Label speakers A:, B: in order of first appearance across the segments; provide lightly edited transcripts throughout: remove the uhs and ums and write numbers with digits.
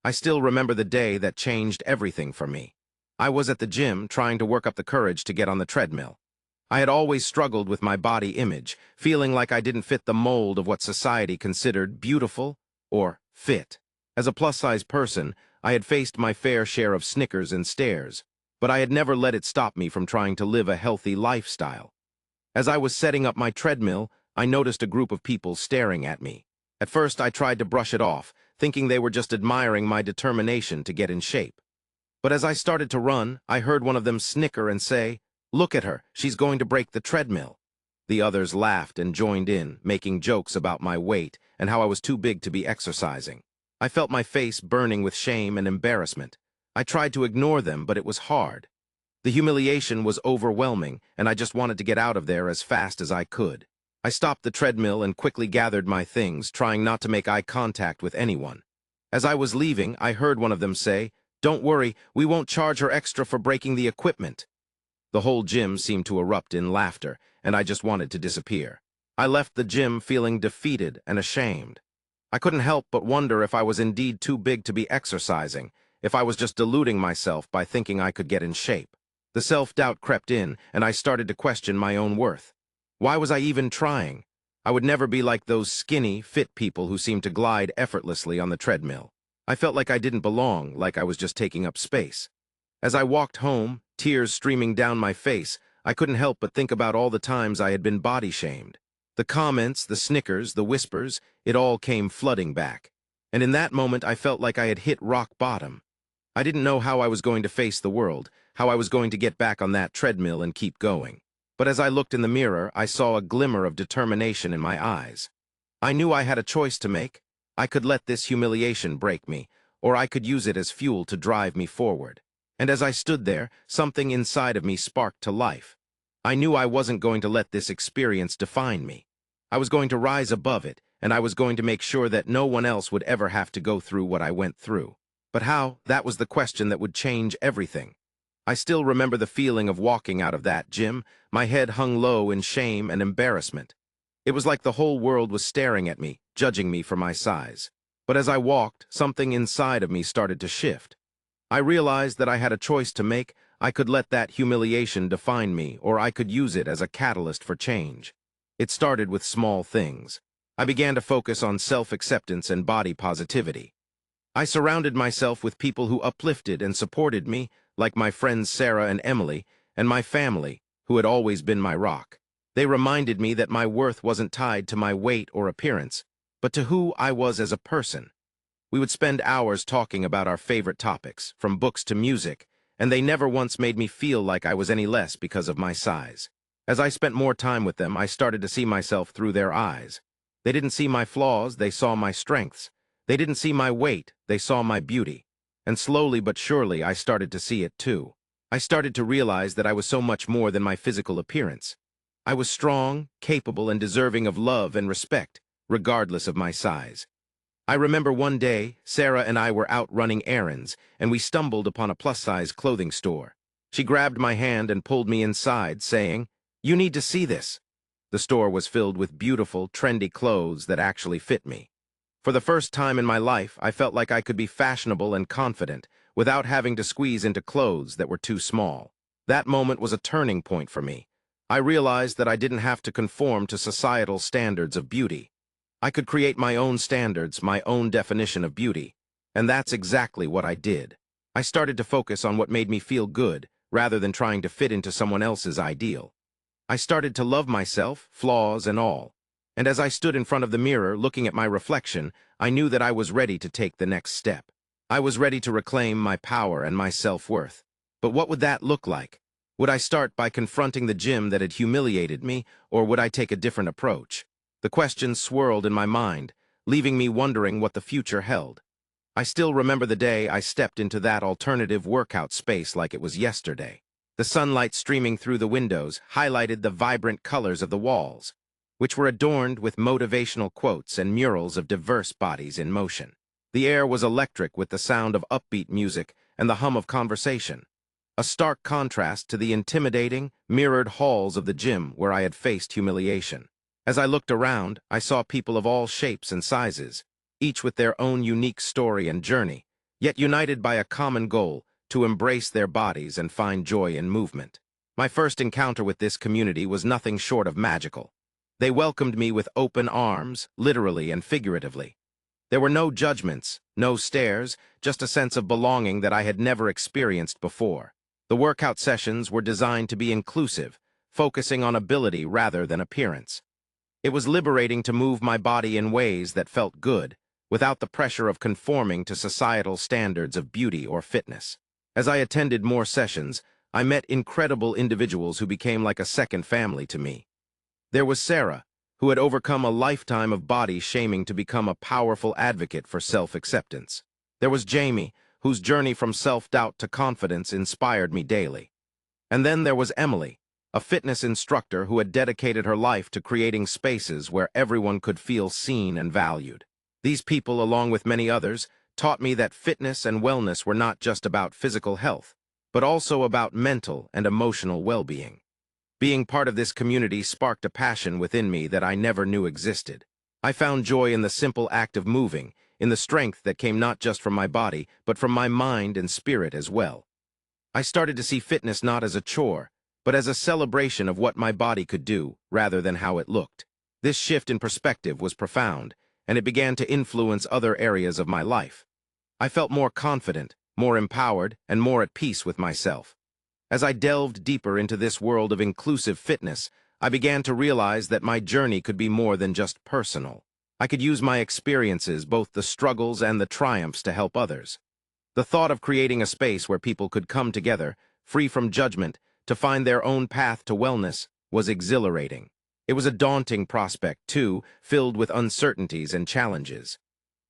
A: I still remember the day that changed everything for me. I was at the gym trying to work up the courage to get on the treadmill. I had always struggled with my body image, feeling like I didn't fit the mold of what society considered beautiful or fit. As a plus-size person, I had faced my fair share of snickers and stares, but I had never let it stop me from trying to live a healthy lifestyle. As I was setting up my treadmill, I noticed a group of people staring at me. At first, I tried to brush it off, thinking they were just admiring my determination to get in shape. But as I started to run, I heard one of them snicker and say, "Look at her, she's going to break the treadmill." The others laughed and joined in, making jokes about my weight and how I was too big to be exercising. I felt my face burning with shame and embarrassment. I tried to ignore them, but it was hard. The humiliation was overwhelming, and I just wanted to get out of there as fast as I could. I stopped the treadmill and quickly gathered my things, trying not to make eye contact with anyone. As I was leaving, I heard one of them say, "Don't worry, we won't charge her extra for breaking the equipment." The whole gym seemed to erupt in laughter, and I just wanted to disappear. I left the gym feeling defeated and ashamed. I couldn't help but wonder if I was indeed too big to be exercising, if I was just deluding myself by thinking I could get in shape. The self-doubt crept in, and I started to question my own worth. Why was I even trying? I would never be like those skinny, fit people who seemed to glide effortlessly on the treadmill. I felt like I didn't belong, like I was just taking up space. As I walked home, tears streaming down my face, I couldn't help but think about all the times I had been body-shamed. The comments, the snickers, the whispers, it all came flooding back. And in that moment, I felt like I had hit rock bottom. I didn't know how I was going to face the world, how I was going to get back on that treadmill and keep going. But as I looked in the mirror, I saw a glimmer of determination in my eyes. I knew I had a choice to make. I could let this humiliation break me, or I could use it as fuel to drive me forward. And as I stood there, something inside of me sparked to life. I knew I wasn't going to let this experience define me. I was going to rise above it, and I was going to make sure that no one else would ever have to go through what I went through. But how? That was the question that would change everything. I still remember the feeling of walking out of that gym, my head hung low in shame and embarrassment. It was like the whole world was staring at me, judging me for my size. But as I walked, something inside of me started to shift. I realized that I had a choice to make. I could let that humiliation define me, or I could use it as a catalyst for change. It started with small things. I began to focus on self-acceptance and body positivity. I surrounded myself with people who uplifted and supported me, like my friends Sarah and Emily, and my family, who had always been my rock. They reminded me that my worth wasn't tied to my weight or appearance, but to who I was as a person. We would spend hours talking about our favorite topics, from books to music, and they never once made me feel like I was any less because of my size. As I spent more time with them, I started to see myself through their eyes. They didn't see my flaws, they saw my strengths. They didn't see my weight, they saw my beauty. And slowly but surely, I started to see it too. I started to realize that I was so much more than my physical appearance. I was strong, capable, and deserving of love and respect, regardless of my size. I remember one day, Sarah and I were out running errands, and we stumbled upon a plus-size clothing store. She grabbed my hand and pulled me inside, saying, "You need to see this." The store was filled with beautiful, trendy clothes that actually fit me. For the first time in my life, I felt like I could be fashionable and confident without having to squeeze into clothes that were too small. That moment was a turning point for me. I realized that I didn't have to conform to societal standards of beauty. I could create my own standards, my own definition of beauty. And that's exactly what I did. I started to focus on what made me feel good, rather than trying to fit into someone else's ideal. I started to love myself, flaws and all. And as I stood in front of the mirror, looking at my reflection, I knew that I was ready to take the next step. I was ready to reclaim my power and my self-worth. But what would that look like? Would I start by confronting the gym that had humiliated me, or would I take a different approach? The questions swirled in my mind, leaving me wondering what the future held. I still remember the day I stepped into that alternative workout space like it was yesterday. The sunlight streaming through the windows highlighted the vibrant colors of the walls, which were adorned with motivational quotes and murals of diverse bodies in motion. The air was electric with the sound of upbeat music and the hum of conversation, a stark contrast to the intimidating, mirrored halls of the gym where I had faced humiliation. As I looked around, I saw people of all shapes and sizes, each with their own unique story and journey, yet united by a common goal to embrace their bodies and find joy in movement. My first encounter with this community was nothing short of magical. They welcomed me with open arms, literally and figuratively. There were no judgments, no stares, just a sense of belonging that I had never experienced before. The workout sessions were designed to be inclusive, focusing on ability rather than appearance. It was liberating to move my body in ways that felt good, without the pressure of conforming to societal standards of beauty or fitness. As I attended more sessions, I met incredible individuals who became like a second family to me. There was Sarah, who had overcome a lifetime of body shaming to become a powerful advocate for self-acceptance. There was Jamie, whose journey from self-doubt to confidence inspired me daily. And then there was Emily, a fitness instructor who had dedicated her life to creating spaces where everyone could feel seen and valued. These people, along with many others, taught me that fitness and wellness were not just about physical health, but also about mental and emotional well-being. Being part of this community sparked a passion within me that I never knew existed. I found joy in the simple act of moving, in the strength that came not just from my body, but from my mind and spirit as well. I started to see fitness not as a chore, but as a celebration of what my body could do, rather than how it looked. This shift in perspective was profound, and it began to influence other areas of my life. I felt more confident, more empowered, and more at peace with myself. As I delved deeper into this world of inclusive fitness, I began to realize that my journey could be more than just personal. I could use my experiences, both the struggles and the triumphs, to help others. The thought of creating a space where people could come together, free from judgment, to find their own path to wellness was exhilarating. It was a daunting prospect, too, filled with uncertainties and challenges.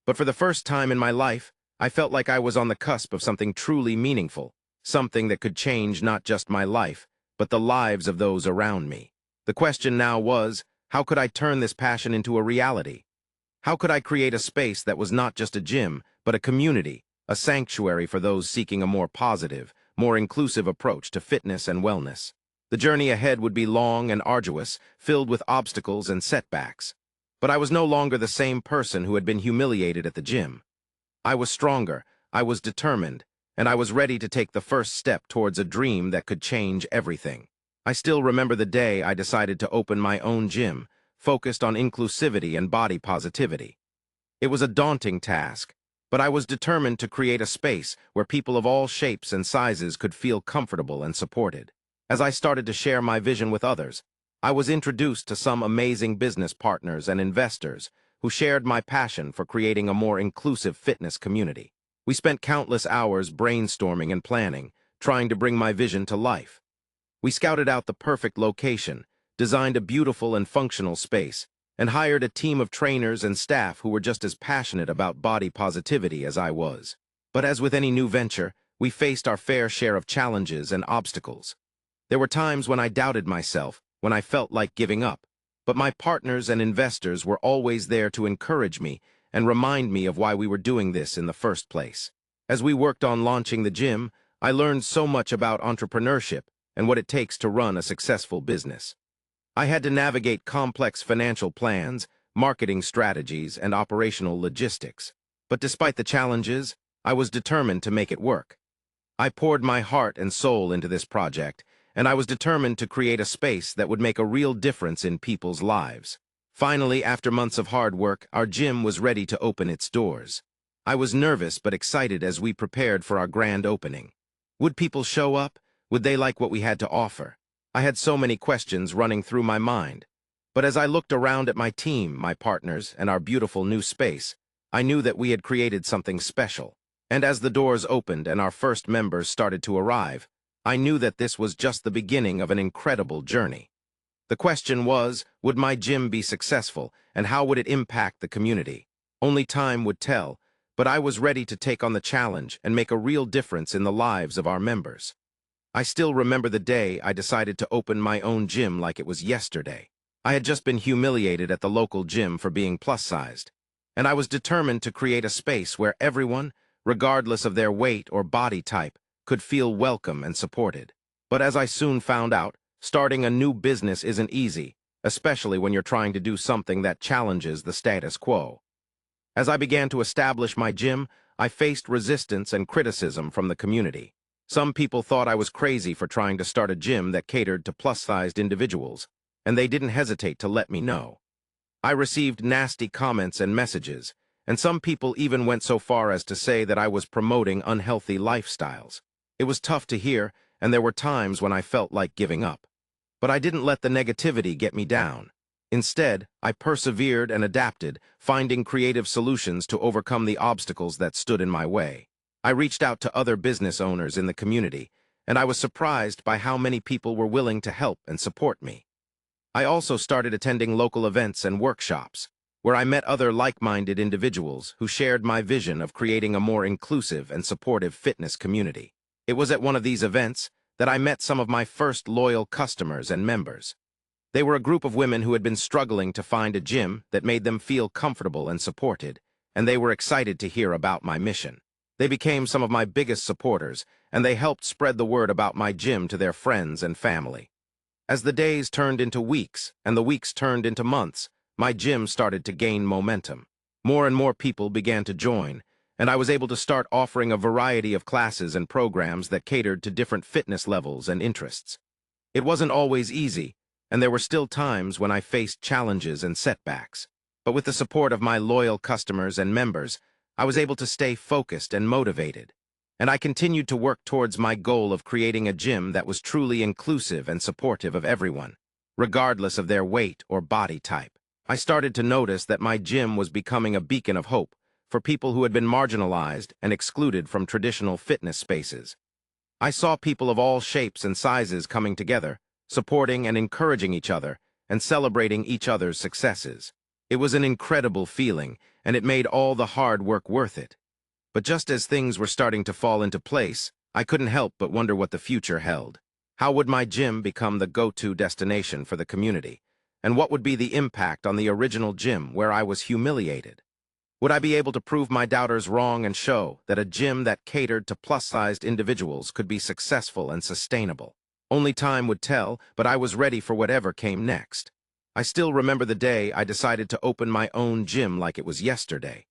A: But for the first time in my life, I felt like I was on the cusp of something truly meaningful, something that could change not just my life, but the lives of those around me. The question now was, how could I turn this passion into a reality? How could I create a space that was not just a gym, but a community, a sanctuary for those seeking a more positive, more inclusive approach to fitness and wellness? The journey ahead would be long and arduous, filled with obstacles and setbacks. But I was no longer the same person who had been humiliated at the gym. I was stronger, I was determined, and I was ready to take the first step towards a dream that could change everything. I still remember the day I decided to open my own gym, focused on inclusivity and body positivity. It was a daunting task, but I was determined to create a space where people of all shapes and sizes could feel comfortable and supported. As I started to share my vision with others, I was introduced to some amazing business partners and investors who shared my passion for creating a more inclusive fitness community. We spent countless hours brainstorming and planning, trying to bring my vision to life. We scouted out the perfect location, designed a beautiful and functional space, and hired a team of trainers and staff who were just as passionate about body positivity as I was. But as with any new venture, we faced our fair share of challenges and obstacles. There were times when I doubted myself, when I felt like giving up. But my partners and investors were always there to encourage me and remind me of why we were doing this in the first place. As we worked on launching the gym, I learned so much about entrepreneurship and what it takes to run a successful business. I had to navigate complex financial plans, marketing strategies, and operational logistics. But despite the challenges, I was determined to make it work. I poured my heart and soul into this project, and I was determined to create a space that would make a real difference in people's lives. Finally, after months of hard work, our gym was ready to open its doors. I was nervous but excited as we prepared for our grand opening. Would people show up? Would they like what we had to offer? I had so many questions running through my mind. But as I looked around at my team, my partners, and our beautiful new space, I knew that we had created something special. And as the doors opened and our first members started to arrive, I knew that this was just the beginning of an incredible journey. The question was, would my gym be successful, and how would it impact the community? Only time would tell, but I was ready to take on the challenge and make a real difference in the lives of our members. I still remember the day I decided to open my own gym like it was yesterday. I had just been humiliated at the local gym for being plus-sized, and I was determined to create a space where everyone, regardless of their weight or body type, could feel welcome and supported. But as I soon found out, starting a new business isn't easy, especially when you're trying to do something that challenges the status quo. As I began to establish my gym, I faced resistance and criticism from the community. Some people thought I was crazy for trying to start a gym that catered to plus-sized individuals, and they didn't hesitate to let me know. I received nasty comments and messages, and some people even went so far as to say that I was promoting unhealthy lifestyles. It was tough to hear, and there were times when I felt like giving up. But I didn't let the negativity get me down. Instead, I persevered and adapted, finding creative solutions to overcome the obstacles that stood in my way. I reached out to other business owners in the community, and I was surprised by how many people were willing to help and support me. I also started attending local events and workshops, where I met other like-minded individuals who shared my vision of creating a more inclusive and supportive fitness community. It was at one of these events that I met some of my first loyal customers and members. They were a group of women who had been struggling to find a gym that made them feel comfortable and supported, and they were excited to hear about my mission. They became some of my biggest supporters, and they helped spread the word about my gym to their friends and family. As the days turned into weeks, and the weeks turned into months, my gym started to gain momentum. More and more people began to join, and I was able to start offering a variety of classes and programs that catered to different fitness levels and interests. It wasn't always easy, and there were still times when I faced challenges and setbacks. But with the support of my loyal customers and members, I was able to stay focused and motivated. And I continued to work towards my goal of creating a gym that was truly inclusive and supportive of everyone, regardless of their weight or body type. I started to notice that my gym was becoming a beacon of hope for people who had been marginalized and excluded from traditional fitness spaces. I saw people of all shapes and sizes coming together, supporting and encouraging each other, and celebrating each other's successes. It was an incredible feeling, and it made all the hard work worth it. But just as things were starting to fall into place, I couldn't help but wonder what the future held. How would my gym become the go-to destination for the community? And what would be the impact on the original gym where I was humiliated? Would I be able to prove my doubters wrong and show that a gym that catered to plus-sized individuals could be successful and sustainable? Only time would tell, but I was ready for whatever came next. I still remember the day I decided to open my own gym like it was yesterday.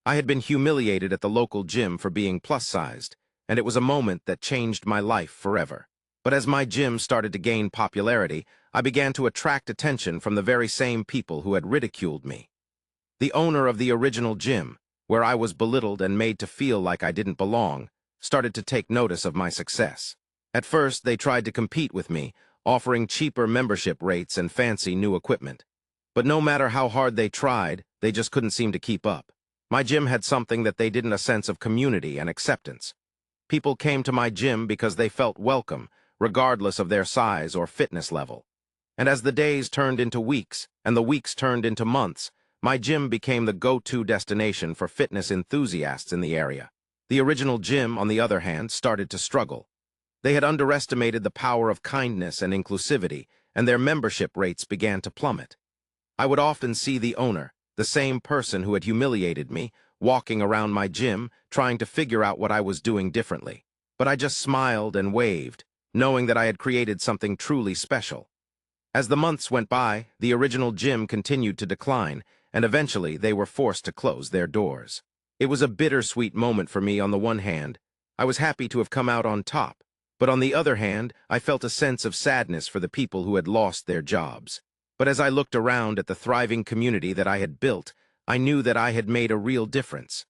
A: I had been humiliated at the local gym for being plus-sized, and it was a moment that changed my life forever. But as my gym started to gain popularity, I began to attract attention from the very same people who had ridiculed me. The owner of the original gym, where I was belittled and made to feel like I didn't belong, started to take notice of my success. At first, they tried to compete with me, offering cheaper membership rates and fancy new equipment. But no matter how hard they tried, they just couldn't seem to keep up. My gym had something that they didn't: a sense of community and acceptance. People came to my gym because they felt welcome, regardless of their size or fitness level. And as the days turned into weeks, and the weeks turned into months, my gym became the go-to destination for fitness enthusiasts in the area. The original gym, on the other hand, started to struggle. They had underestimated the power of kindness and inclusivity, and their membership rates began to plummet. I would often see the owner, the same person who had humiliated me, walking around my gym, trying to figure out what I was doing differently. But I just smiled and waved, knowing that I had created something truly special. As the months went by, the original gym continued to decline, and eventually they were forced to close their doors. It was a bittersweet moment for me. On the one hand, I was happy to have come out on top, but on the other hand, I felt a sense of sadness for the people who had lost their jobs. But as I looked around at the thriving community that I had built, I knew that I had made a real difference.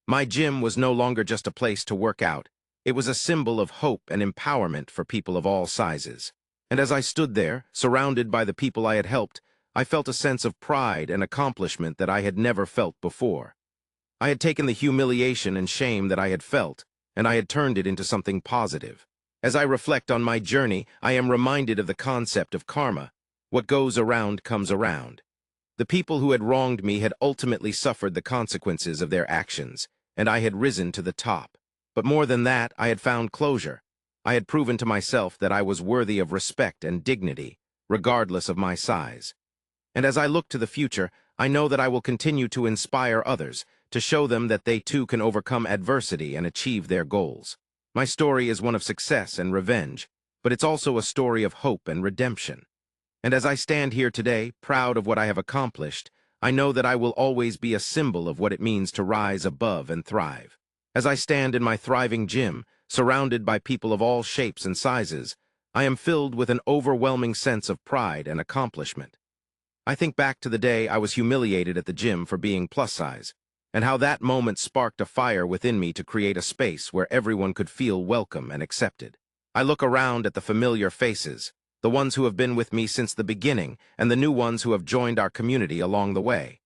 A: My gym was no longer just a place to work out. It was a symbol of hope and empowerment for people of all sizes. And as I stood there, surrounded by the people I had helped, I felt a sense of pride and accomplishment that I had never felt before. I had taken the humiliation and shame that I had felt, and I had turned it into something positive. As I reflect on my journey, I am reminded of the concept of karma. What goes around comes around. The people who had wronged me had ultimately suffered the consequences of their actions, and I had risen to the top. But more than that, I had found closure. I had proven to myself that I was worthy of respect and dignity, regardless of my size. And as I look to the future, I know that I will continue to inspire others, to show them that they too can overcome adversity and achieve their goals. My story is one of success and revenge, but it's also a story of hope and redemption. And as I stand here today, proud of what I have accomplished, I know that I will always be a symbol of what it means to rise above and thrive. As I stand in my thriving gym, surrounded by people of all shapes and sizes, I am filled with an overwhelming sense of pride and accomplishment. I think back to the day I was humiliated at the gym for being plus size, and how that moment sparked a fire within me to create a space where everyone could feel welcome and accepted. I look around at the familiar faces, the ones who have been with me since the beginning, and the new ones who have joined our community along the way.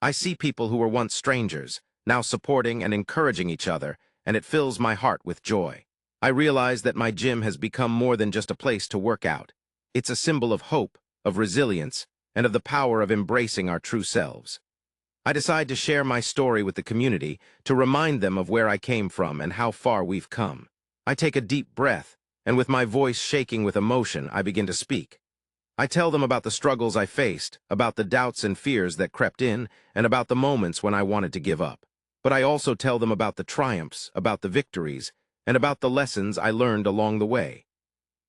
A: I see people who were once strangers, now supporting and encouraging each other, and it fills my heart with joy. I realize that my gym has become more than just a place to work out. It's a symbol of hope, of resilience, and of the power of embracing our true selves. I decide to share my story with the community to remind them of where I came from and how far we've come. I take a deep breath, and with my voice shaking with emotion, I begin to speak. I tell them about the struggles I faced, about the doubts and fears that crept in, and about the moments when I wanted to give up. But I also tell them about the triumphs, about the victories, and about the lessons I learned along the way.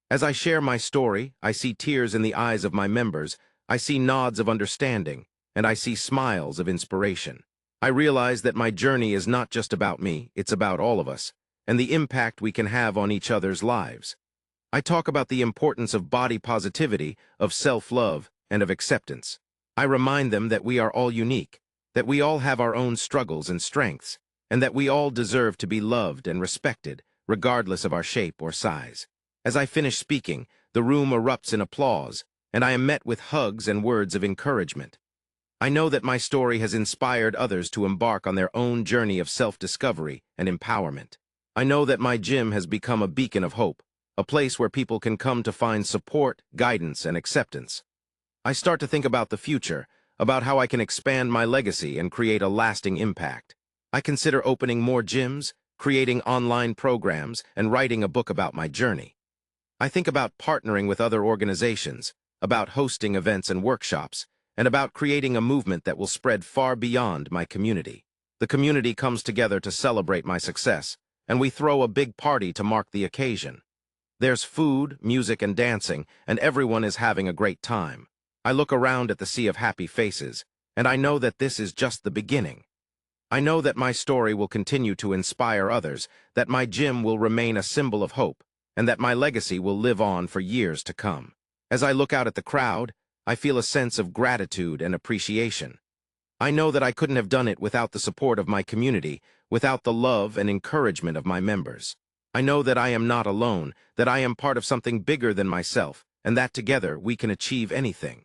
A: As I share my story, I see tears in the eyes of my members, I see nods of understanding, and I see smiles of inspiration. I realize that my journey is not just about me, it's about all of us, and the impact we can have on each other's lives. I talk about the importance of body positivity, of self-love, and of acceptance. I remind them that we are all unique, that we all have our own struggles and strengths, and that we all deserve to be loved and respected, regardless of our shape or size. As I finish speaking, the room erupts in applause, and I am met with hugs and words of encouragement. I know that my story has inspired others to embark on their own journey of self-discovery and empowerment. I know that my gym has become a beacon of hope, a place where people can come to find support, guidance, and acceptance. I start to think about the future, about how I can expand my legacy and create a lasting impact. I consider opening more gyms, creating online programs, and writing a book about my journey. I think about partnering with other organizations, about hosting events and workshops, and about creating a movement that will spread far beyond my community. The community comes together to celebrate my success, and we throw a big party to mark the occasion. There's food, music, and dancing, and everyone is having a great time. I look around at the sea of happy faces, and I know that this is just the beginning. I know that my story will continue to inspire others, that my gym will remain a symbol of hope, and that my legacy will live on for years to come. As I look out at the crowd, I feel a sense of gratitude and appreciation. I know that I couldn't have done it without the support of my community, without the love and encouragement of my members. I know that I am not alone, that I am part of something bigger than myself, and that together we can achieve anything.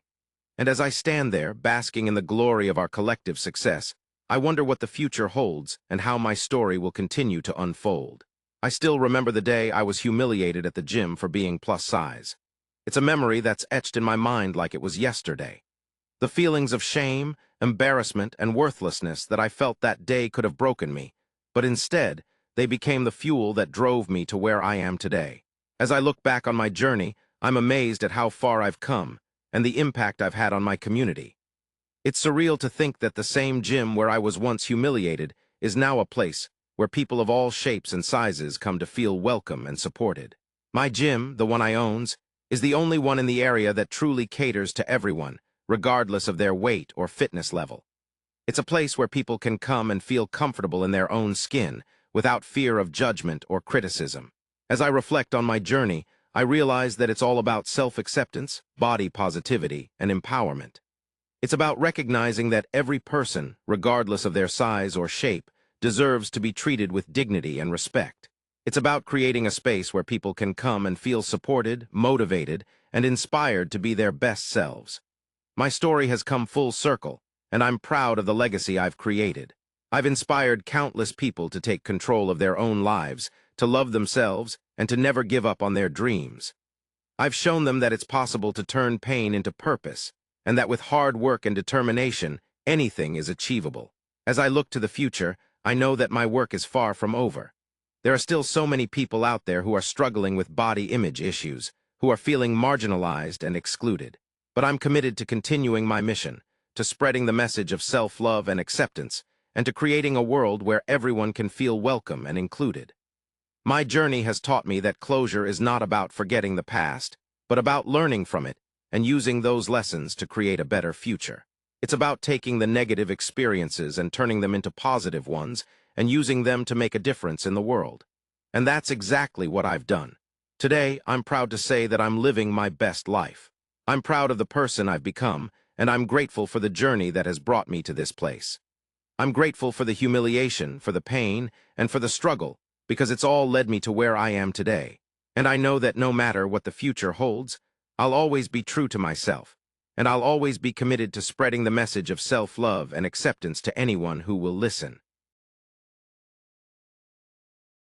A: And as I stand there, basking in the glory of our collective success, I wonder what the future holds and how my story will continue to unfold. I still remember the day I was humiliated at the gym for being plus size. It's a memory that's etched in my mind like it was yesterday. The feelings of shame, embarrassment, and worthlessness that I felt that day could have broken me, but instead, they became the fuel that drove me to where I am today. As I look back on my journey, I'm amazed at how far I've come and the impact I've had on my community. It's surreal to think that the same gym where I was once humiliated is now a place where people of all shapes and sizes come to feel welcome and supported. My gym, the one I owns, is the only one in the area that truly caters to everyone, regardless of their weight or fitness level. It's a place where people can come and feel comfortable in their own skin, without fear of judgment or criticism. As I reflect on my journey, I realize that it's all about self-acceptance, body positivity, and empowerment. It's about recognizing that every person, regardless of their size or shape, deserves to be treated with dignity and respect. It's about creating a space where people can come and feel supported, motivated, and inspired to be their best selves. My story has come full circle, and I'm proud of the legacy I've created. I've inspired countless people to take control of their own lives, to love themselves, and to never give up on their dreams. I've shown them that it's possible to turn pain into purpose, and that with hard work and determination, anything is achievable. As I look to the future, I know that my work is far from over. There are still so many people out there who are struggling with body image issues, who are feeling marginalized and excluded. But I'm committed to continuing my mission, to spreading the message of self-love and acceptance, and to creating a world where everyone can feel welcome and included. My journey has taught me that closure is not about forgetting the past, but about learning from it and using those lessons to create a better future. It's about taking the negative experiences and turning them into positive ones, and using them to make a difference in the world. And that's exactly what I've done. Today, I'm proud to say that I'm living my best life. I'm proud of the person I've become, and I'm grateful for the journey that has brought me to this place. I'm grateful for the humiliation, for the pain, and for the struggle, because it's all led me to where I am today. And I know that no matter what the future holds, I'll always be true to myself, and I'll always be committed to spreading the message of self-love and acceptance to anyone who will listen.